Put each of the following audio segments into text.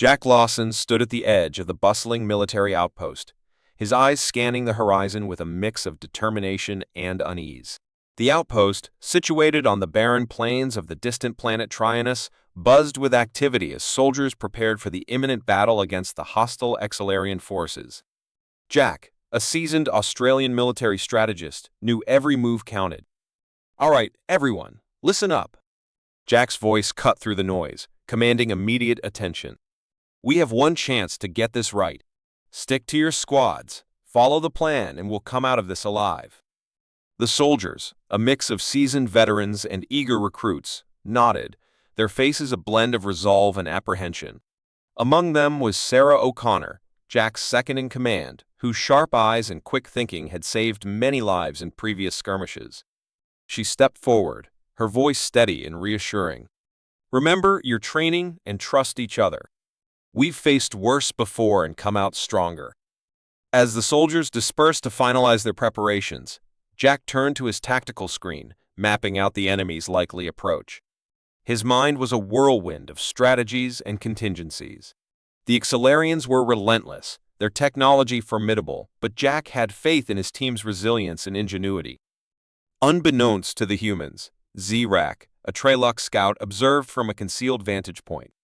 Jack Lawson stood at the edge of the bustling military outpost, his eyes scanning the horizon with a mix of determination and unease. The outpost, situated on the barren plains of the distant planet Trionus, buzzed with activity as soldiers prepared for the imminent battle against the hostile Exilarian forces. Jack, a seasoned Australian military strategist, knew every move counted. "All right, everyone, listen up." Jack's voice cut through the noise, commanding immediate attention. "We have one chance to get this right. Stick to your squads, follow the plan, and we'll come out of this alive." The soldiers, a mix of seasoned veterans and eager recruits, nodded, their faces a blend of resolve and apprehension. Among them was Sarah O'Connor, Jack's second-in-command, whose sharp eyes and quick thinking had saved many lives in previous skirmishes. She stepped forward, her voice steady and reassuring. "Remember your training and trust each other. We've faced worse before and come out stronger." As the soldiers dispersed to finalize their preparations, Jack turned to his tactical screen, mapping out the enemy's likely approach. His mind was a whirlwind of strategies and contingencies. The Exilarians were relentless, their technology formidable, but Jack had faith in his team's resilience and ingenuity. Unbeknownst to the humans, Zrak, a Trelux scout, observed from a concealed vantage point.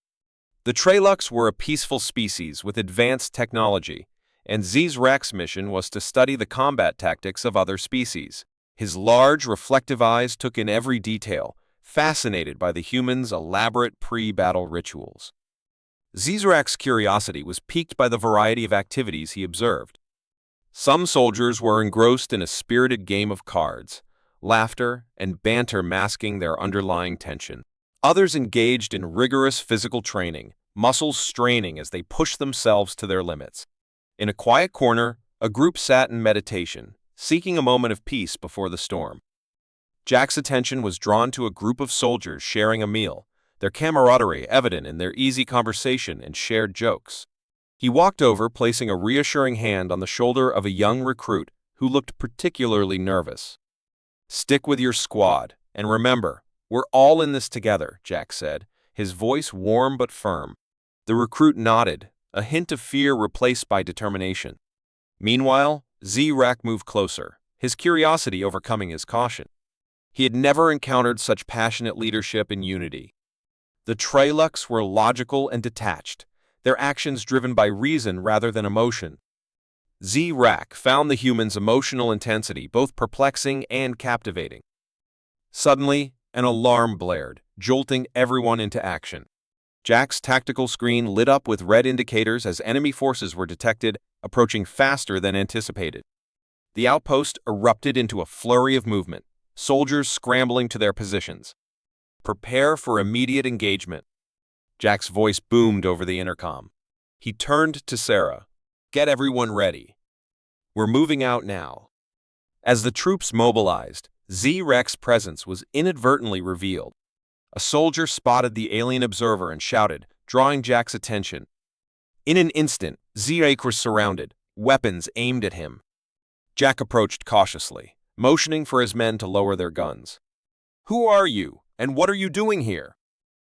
The Trelux were a peaceful species with advanced technology, and Zrak's mission was to study the combat tactics of other species. His large, reflective eyes took in every detail, fascinated by the humans' elaborate pre-battle rituals. Zrak's curiosity was piqued by the variety of activities he observed. Some soldiers were engrossed in a spirited game of cards, laughter and banter masking their underlying tension. Others engaged in rigorous physical training, muscles straining as they pushed themselves to their limits. In a quiet corner, a group sat in meditation, seeking a moment of peace before the storm. Jack's attention was drawn to a group of soldiers sharing a meal, their camaraderie evident in their easy conversation and shared jokes. He walked over, placing a reassuring hand on the shoulder of a young recruit who looked particularly nervous. "Stick with your squad, and remember, we're all in this together," Jack said, his voice warm but firm. The recruit nodded, a hint of fear replaced by determination. Meanwhile, Zrak moved closer, his curiosity overcoming his caution. He had never encountered such passionate leadership and unity. The Trelux were logical and detached, their actions driven by reason rather than emotion. Zrak found the humans' emotional intensity both perplexing and captivating. Suddenly, an alarm blared, jolting everyone into action. Jack's tactical screen lit up with red indicators as enemy forces were detected, approaching faster than anticipated. The outpost erupted into a flurry of movement, soldiers scrambling to their positions. "Prepare for immediate engagement." Jack's voice boomed over the intercom. He turned to Sarah. "Get everyone ready. We're moving out now." As the troops mobilized, Zrak's presence was inadvertently revealed. A soldier spotted the alien observer and shouted, drawing Jack's attention. In an instant, Zrak was surrounded, weapons aimed at him. Jack approached cautiously, motioning for his men to lower their guns. "Who are you, and what are you doing here?"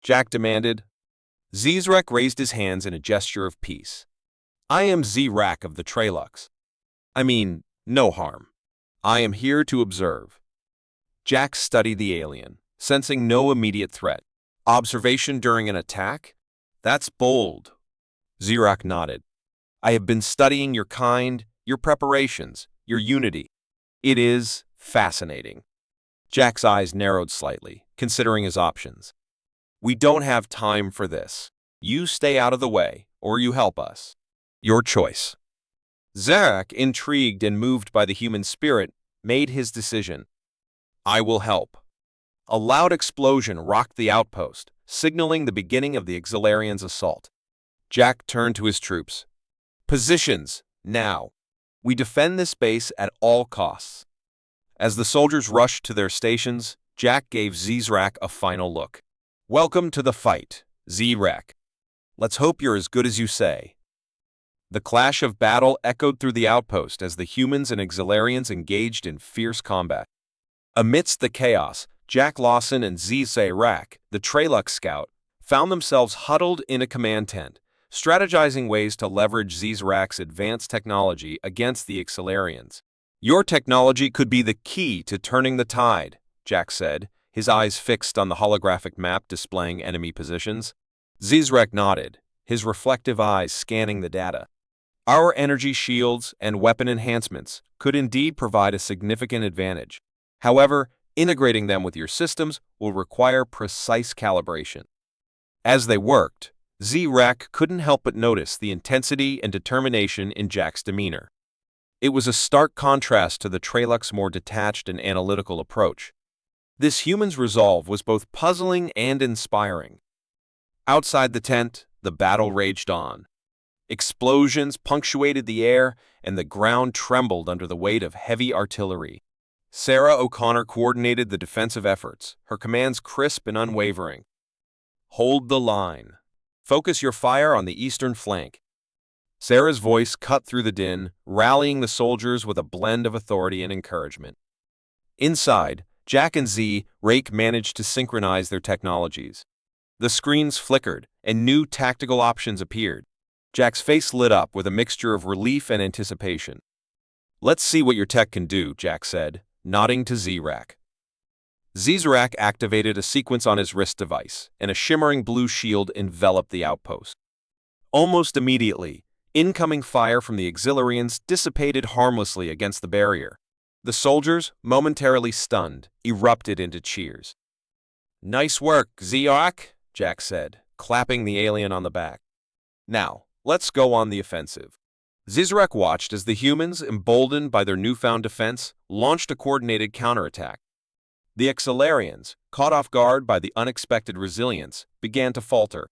Jack demanded. Zrak raised his hands in a gesture of peace. "I am Zrak of the Trelux. I mean, no harm. I am here to observe." Jack studied the alien, sensing no immediate threat. "Observation during an attack? That's bold." Zrak nodded. "I have been studying your kind, your preparations, your unity. It is fascinating." Jack's eyes narrowed slightly, considering his options. "We don't have time for this. You stay out of the way, or you help us. Your choice." Zrak, intrigued and moved by the human spirit, made his decision. "I will help." A loud explosion rocked the outpost, signaling the beginning of the Exilarians' assault. Jack turned to his troops. "Positions, now. We defend this base at all costs." As the soldiers rushed to their stations, Jack gave Zrak a final look. "Welcome to the fight, Zrak. Let's hope you're as good as you say." The clash of battle echoed through the outpost as the humans and Exilarians engaged in fierce combat. Amidst the chaos, Jack Lawson and Zrak, the Trelux scout, found themselves huddled in a command tent, strategizing ways to leverage Zrak's advanced technology against the Accelarians. "Your technology could be the key to turning the tide," Jack said, his eyes fixed on the holographic map displaying enemy positions. Zrak nodded, his reflective eyes scanning the data. "Our energy shields and weapon enhancements could indeed provide a significant advantage. However, integrating them with your systems will require precise calibration." As they worked, Zrak couldn't help but notice the intensity and determination in Jack's demeanor. It was a stark contrast to the Tralluc's more detached and analytical approach. This human's resolve was both puzzling and inspiring. Outside the tent, the battle raged on. Explosions punctuated the air, and the ground trembled under the weight of heavy artillery. Sarah O'Connor coordinated the defensive efforts, her commands crisp and unwavering. "Hold the line. Focus your fire on the eastern flank." Sarah's voice cut through the din, rallying the soldiers with a blend of authority and encouragement. Inside, Jack and Zrak managed to synchronize their technologies. The screens flickered, and new tactical options appeared. Jack's face lit up with a mixture of relief and anticipation. "Let's see what your tech can do," Jack said, nodding to Zrak. Zrak activated a sequence on his wrist device, and a shimmering blue shield enveloped the outpost. Almost immediately, incoming fire from the Auxiliarians dissipated harmlessly against the barrier. The soldiers, momentarily stunned, erupted into cheers. "Nice work, Zrak," Jack said, clapping the alien on the back. "Now, let's go on the offensive." Zrak watched as the humans, emboldened by their newfound defense, launched a coordinated counterattack. The Accelarians, caught off guard by the unexpected resilience, began to falter.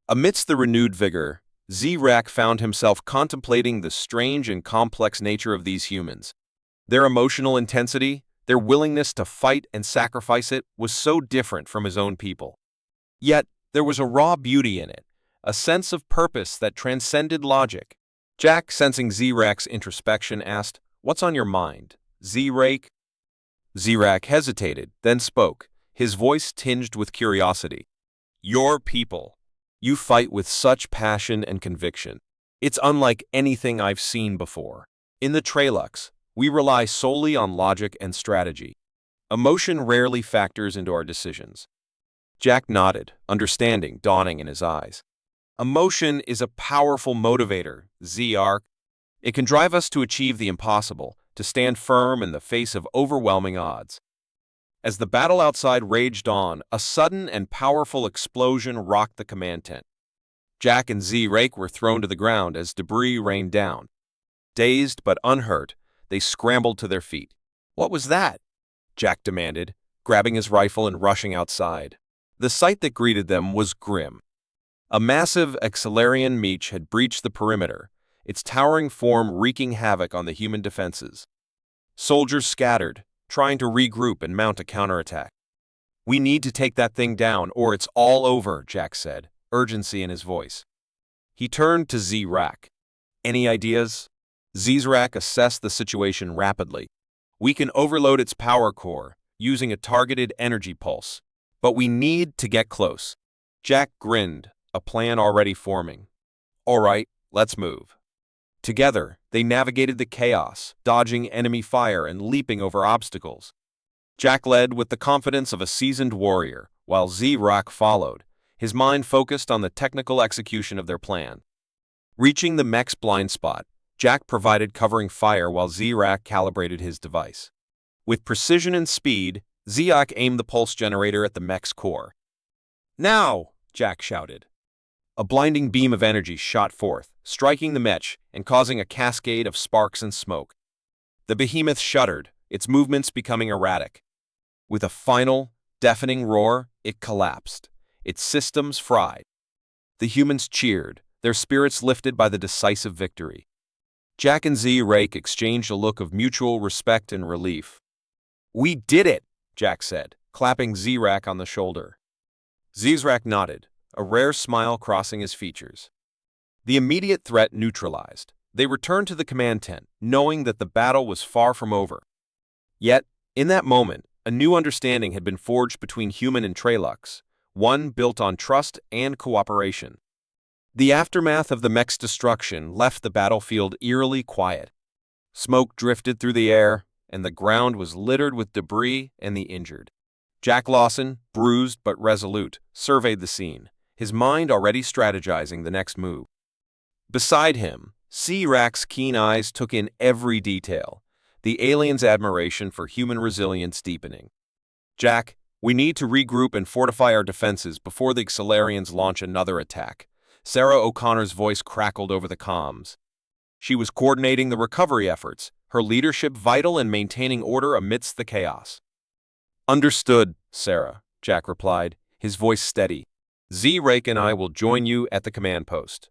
Amidst the renewed vigor, Zrak found himself contemplating the strange and complex nature of these humans. Their emotional intensity, their willingness to fight and sacrifice it, was so different from his own people. Yet, there was a raw beauty in it, a sense of purpose that transcended logic. Jack, sensing Zrak's introspection, asked, "What's on your mind, Zrak?" Zrak hesitated, then spoke, his voice tinged with curiosity. "Your people. You fight with such passion and conviction. It's unlike anything I've seen before. In the Trallucs, we rely solely on logic and strategy. Emotion rarely factors into our decisions." Jack nodded, understanding dawning in his eyes. "Emotion is a powerful motivator, Zrak. It can drive us to achieve the impossible, to stand firm in the face of overwhelming odds." As the battle outside raged on, a sudden and powerful explosion rocked the command tent. Jack and Zrak were thrown to the ground as debris rained down. Dazed but unhurt, they scrambled to their feet. "What was that?" Jack demanded, grabbing his rifle and rushing outside. The sight that greeted them was grim. A massive Accelarian mech had breached the perimeter, its towering form wreaking havoc on the human defenses. Soldiers scattered, trying to regroup and mount a counterattack. "We need to take that thing down, or it's all over," Jack said, urgency in his voice. He turned to Zrak. "Any ideas?" Zrak assessed the situation rapidly. "We can overload its power core, using a targeted energy pulse. But we need to get close." Jack grinned, a plan already forming. "All right, let's move." Together, they navigated the chaos, dodging enemy fire and leaping over obstacles. Jack led with the confidence of a seasoned warrior, while Zrak followed, his mind focused on the technical execution of their plan. Reaching the mech's blind spot, Jack provided covering fire while Zrak calibrated his device. With precision and speed, Zrak aimed the pulse generator at the mech's core. "Now!" Jack shouted. A blinding beam of energy shot forth, striking the mech and causing a cascade of sparks and smoke. The behemoth shuddered, its movements becoming erratic. With a final, deafening roar, it collapsed, its systems fried. The humans cheered, their spirits lifted by the decisive victory. Jack and Zrak exchanged a look of mutual respect and relief. "We did it!" Jack said, clapping Zrak on the shoulder. Zrak nodded, a rare smile crossing his features. The immediate threat neutralized, they returned to the command tent, knowing that the battle was far from over. Yet, in that moment, a new understanding had been forged between human and Trallucs, one built on trust and cooperation. The aftermath of the mech's destruction left the battlefield eerily quiet. Smoke drifted through the air, and the ground was littered with debris and the injured. Jack Lawson, bruised but resolute, surveyed the scene, his mind already strategizing the next move. Beside him, Zrak's keen eyes took in every detail, the alien's admiration for human resilience deepening. "Jack, we need to regroup and fortify our defenses before the Xalarians launch another attack." Sarah O'Connor's voice crackled over the comms. She was coordinating the recovery efforts, her leadership vital in maintaining order amidst the chaos. "Understood, Sarah," Jack replied, his voice steady. "Zrak and I will join you at the command post."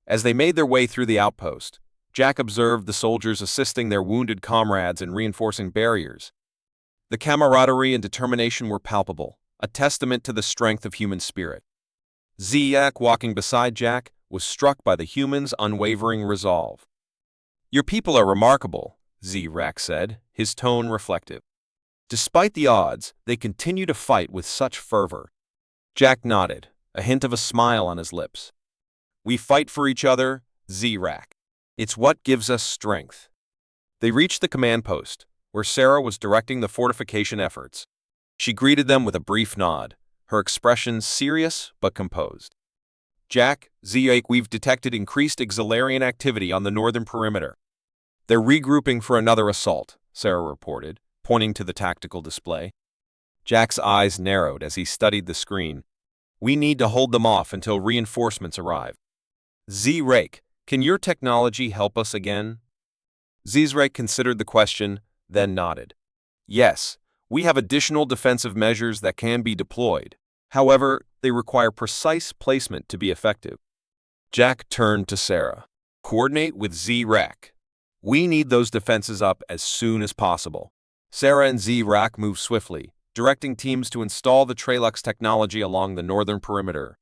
As they made their way through the outpost, Jack observed the soldiers assisting their wounded comrades and reinforcing barriers. The camaraderie and determination were palpable, a testament to the strength of human spirit. Zrak, walking beside Jack, was struck by the humans' unwavering resolve. "Your people are remarkable," Zrak said, his tone reflective. "Despite the odds, they continue to fight with such fervor." Jack nodded, a hint of a smile on his lips. "We fight for each other, Zrak. It's what gives us strength." They reached the command post, where Sarah was directing the fortification efforts. She greeted them with a brief nod, her expression serious but composed. "Jack, Zrak, we've detected increased Xalarian activity on the northern perimeter. They're regrouping for another assault," Sarah reported, pointing to the tactical display. Jack's eyes narrowed as he studied the screen. "We need to hold them off until reinforcements arrive." "Zrak, can your technology help us again?" Zrak considered the question, then nodded. "Yes, we have additional defensive measures that can be deployed. However, they require precise placement to be effective." Jack turned to Sarah. "Coordinate with Zrak. We need those defenses up as soon as possible." Sarah and Zrak moved swiftly, directing teams to install the Tralux technology along the northern perimeter.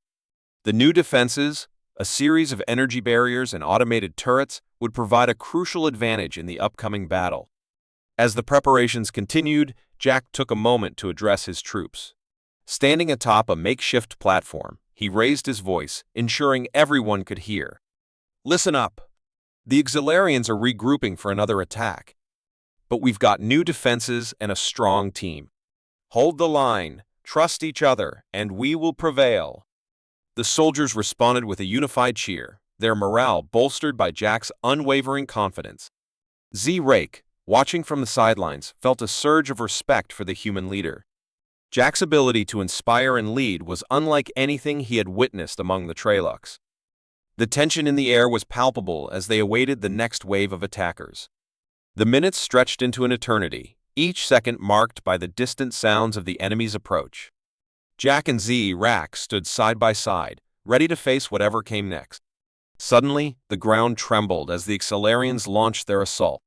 The new defenses, a series of energy barriers and automated turrets, would provide a crucial advantage in the upcoming battle. As the preparations continued, Jack took a moment to address his troops. Standing atop a makeshift platform, he raised his voice, ensuring everyone could hear. "Listen up. The Xalarians are regrouping for another attack. But we've got new defenses and a strong team. Hold the line, trust each other, and we will prevail." The soldiers responded with a unified cheer, their morale bolstered by Jack's unwavering confidence. Zrak, watching from the sidelines, felt a surge of respect for the human leader. Jack's ability to inspire and lead was unlike anything he had witnessed among the Tralux. The tension in the air was palpable as they awaited the next wave of attackers. The minutes stretched into an eternity, each second marked by the distant sounds of the enemy's approach. Jack and Zrak stood side by side, ready to face whatever came next. Suddenly, the ground trembled as the Xalarians launched their assault.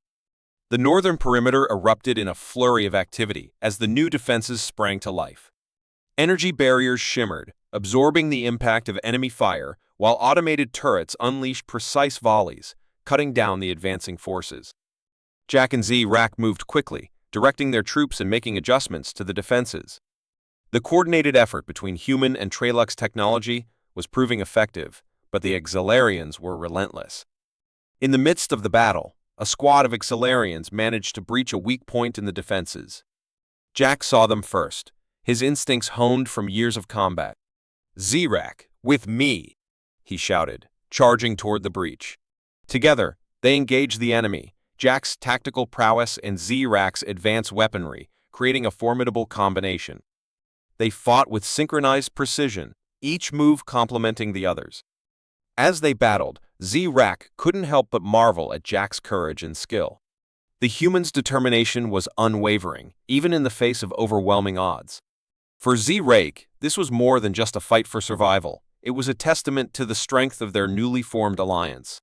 The northern perimeter erupted in a flurry of activity as the new defenses sprang to life. Energy barriers shimmered, absorbing the impact of enemy fire, while automated turrets unleashed precise volleys, cutting down the advancing forces. Jack and Zrak moved quickly, directing their troops and making adjustments to the defenses. The coordinated effort between human and Tralux technology was proving effective, but the Xalarians were relentless. In the midst of the battle, a squad of Xalarians managed to breach a weak point in the defenses. Jack saw them first, his instincts honed from years of combat. "Zrak, with me!" he shouted, charging toward the breach. Together, they engaged the enemy, Jack's tactical prowess and Zrak's advanced weaponry, creating a formidable combination. They fought with synchronized precision, each move complementing the others. As they battled, Zrak couldn't help but marvel at Jack's courage and skill. The human's determination was unwavering, even in the face of overwhelming odds. For Zrak, this was more than just a fight for survival. It was a testament to the strength of their newly formed alliance.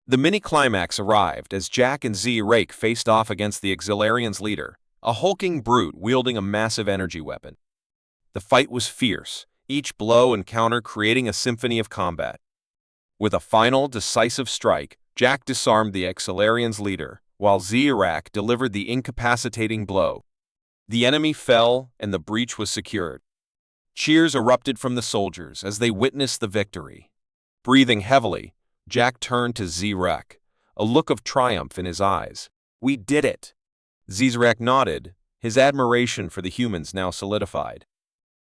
The mini-climax arrived as Jack and Zrak faced off against the Xalarians' leader, a hulking brute wielding a massive energy weapon. The fight was fierce, each blow and counter creating a symphony of combat. With a final, decisive strike, Jack disarmed the Xalarians' leader, while Zrak delivered the incapacitating blow. The enemy fell, and the breach was secured. Cheers erupted from the soldiers as they witnessed the victory. Breathing heavily, Jack turned to Zrak, a look of triumph in his eyes. "We did it!" Zrak nodded, his admiration for the humans now solidified.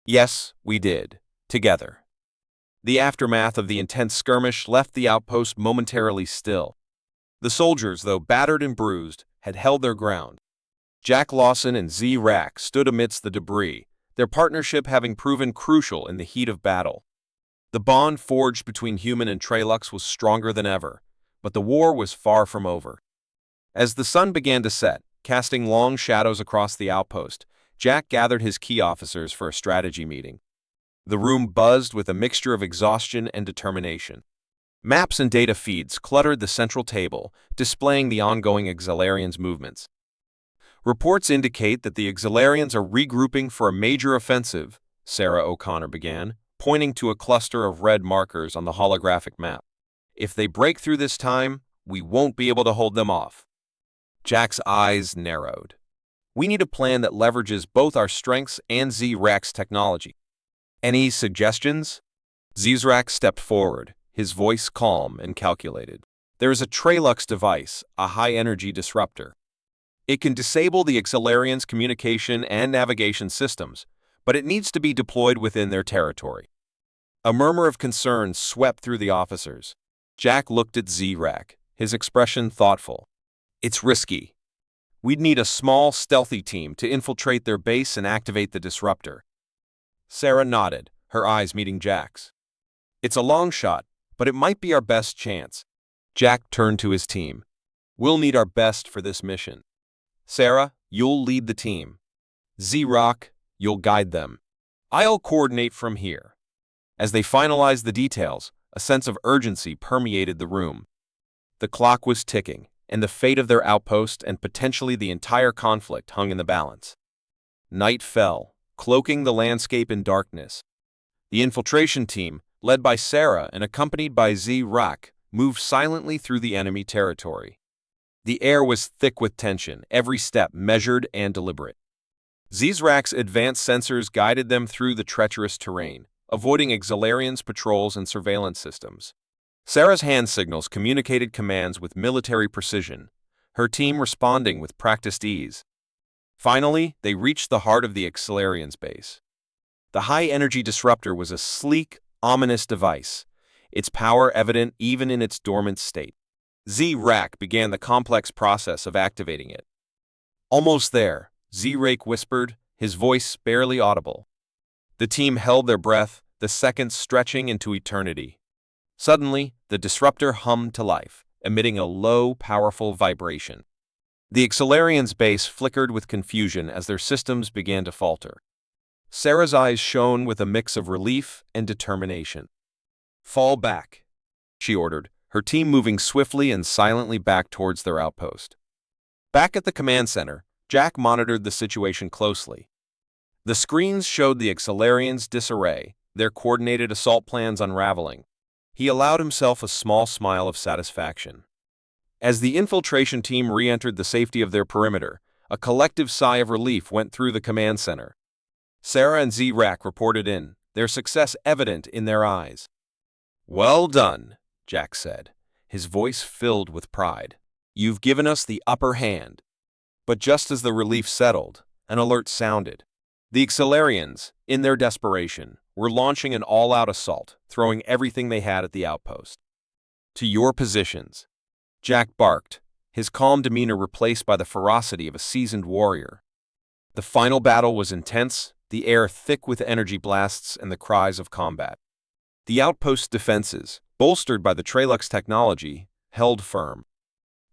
"Yes, we did. Together." The aftermath of the intense skirmish left the outpost momentarily still. The soldiers, though battered and bruised, had held their ground. Jack Lawson and Zrak stood amidst the debris, their partnership having proven crucial in the heat of battle. The bond forged between human and Tralux was stronger than ever, but the war was far from over. As the sun began to set, casting long shadows across the outpost, Jack gathered his key officers for a strategy meeting. The room buzzed with a mixture of exhaustion and determination. Maps and data feeds cluttered the central table, displaying the ongoing Exilarians' movements. "Reports indicate that the Exilarians are regrouping for a major offensive," Sarah O'Connor began, pointing to a cluster of red markers on the holographic map. "If they break through this time, we won't be able to hold them off." Jack's eyes narrowed. "We need a plan that leverages both our strengths and Zrak's technology. Any suggestions?" Zrak stepped forward, his voice calm and calculated. "There is a Tralux device, a high-energy disruptor. It can disable the Exilarians' communication and navigation systems, but it needs to be deployed within their territory." A murmur of concern swept through the officers. Jack looked at Zrak, his expression thoughtful. "It's risky. We'd need a small, stealthy team to infiltrate their base and activate the disruptor." Sarah nodded, her eyes meeting Jack's. "It's a long shot, but it might be our best chance." Jack turned to his team. "We'll need our best for this mission. Sarah, you'll lead the team. Zrak, you'll guide them. I'll coordinate from here." As they finalized the details, a sense of urgency permeated the room. The clock was ticking, and the fate of their outpost and potentially the entire conflict hung in the balance. Night fell, cloaking the landscape in darkness. The infiltration team, led by Sarah and accompanied by Zrak, moved silently through the enemy territory. The air was thick with tension, every step measured and deliberate. Zrak's advanced sensors guided them through the treacherous terrain, avoiding Exilarians' patrols and surveillance systems. Sarah's hand signals communicated commands with military precision, her team responding with practiced ease. Finally, they reached the heart of the Exilarians' base. The high-energy disruptor was a sleek, ominous device, its power evident even in its dormant state. Zrak began the complex process of activating it. "Almost there," Zrak whispered, his voice barely audible. The team held their breath, the seconds stretching into eternity. Suddenly, the disruptor hummed to life, emitting a low, powerful vibration. The Exilarians' base flickered with confusion as their systems began to falter. Sarah's eyes shone with a mix of relief and determination. "Fall back," she ordered, her team moving swiftly and silently back towards their outpost. Back at the command center, Jack monitored the situation closely. The screens showed the Exilarians' disarray, their coordinated assault plans unraveling. He allowed himself a small smile of satisfaction. As the infiltration team re-entered the safety of their perimeter, a collective sigh of relief went through the command center. Sarah and Zrak reported in, their success evident in their eyes. "Well done," Jack said, his voice filled with pride. "You've given us the upper hand." But just as the relief settled, an alert sounded. The Exilarians, in their desperation, were launching an all-out assault, throwing everything they had at the outpost. "To your positions," Jack barked, his calm demeanor replaced by the ferocity of a seasoned warrior. The final battle was intense, the air thick with energy blasts and the cries of combat. The outpost's defenses, bolstered by the Tralux technology, held firm.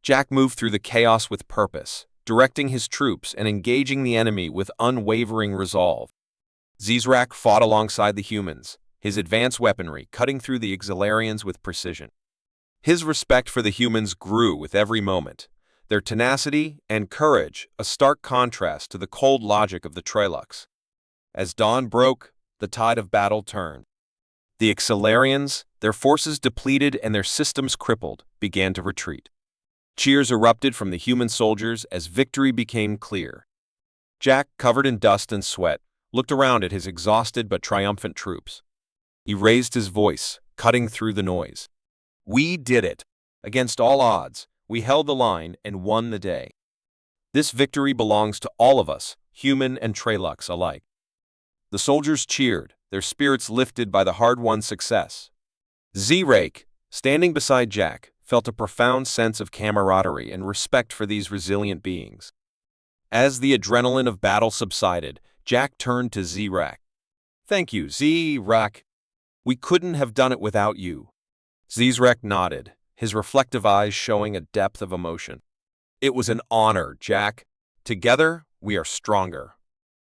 Jack moved through the chaos with purpose, directing his troops and engaging the enemy with unwavering resolve. Zrak fought alongside the humans, his advanced weaponry cutting through the Exilarians with precision. His respect for the humans grew with every moment, their tenacity and courage a stark contrast to the cold logic of the Tralux. As dawn broke, the tide of battle turned. The Exilarians, their forces depleted and their systems crippled, began to retreat. Cheers erupted from the human soldiers as victory became clear. Jack, covered in dust and sweat, looked around at his exhausted but triumphant troops. He raised his voice, cutting through the noise. We did it! Against all odds, we held the line and won the day. This victory belongs to all of us, human and Trelux alike. The soldiers cheered, their spirits lifted by the hard-won success. Zrak, standing beside Jack, felt a profound sense of camaraderie and respect for these resilient beings. As the adrenaline of battle subsided, Jack turned to Zrak. "Thank you, Zrak. We couldn't have done it without you." Zrak nodded, his reflective eyes showing a depth of emotion. "It was an honor, Jack. Together, we are stronger."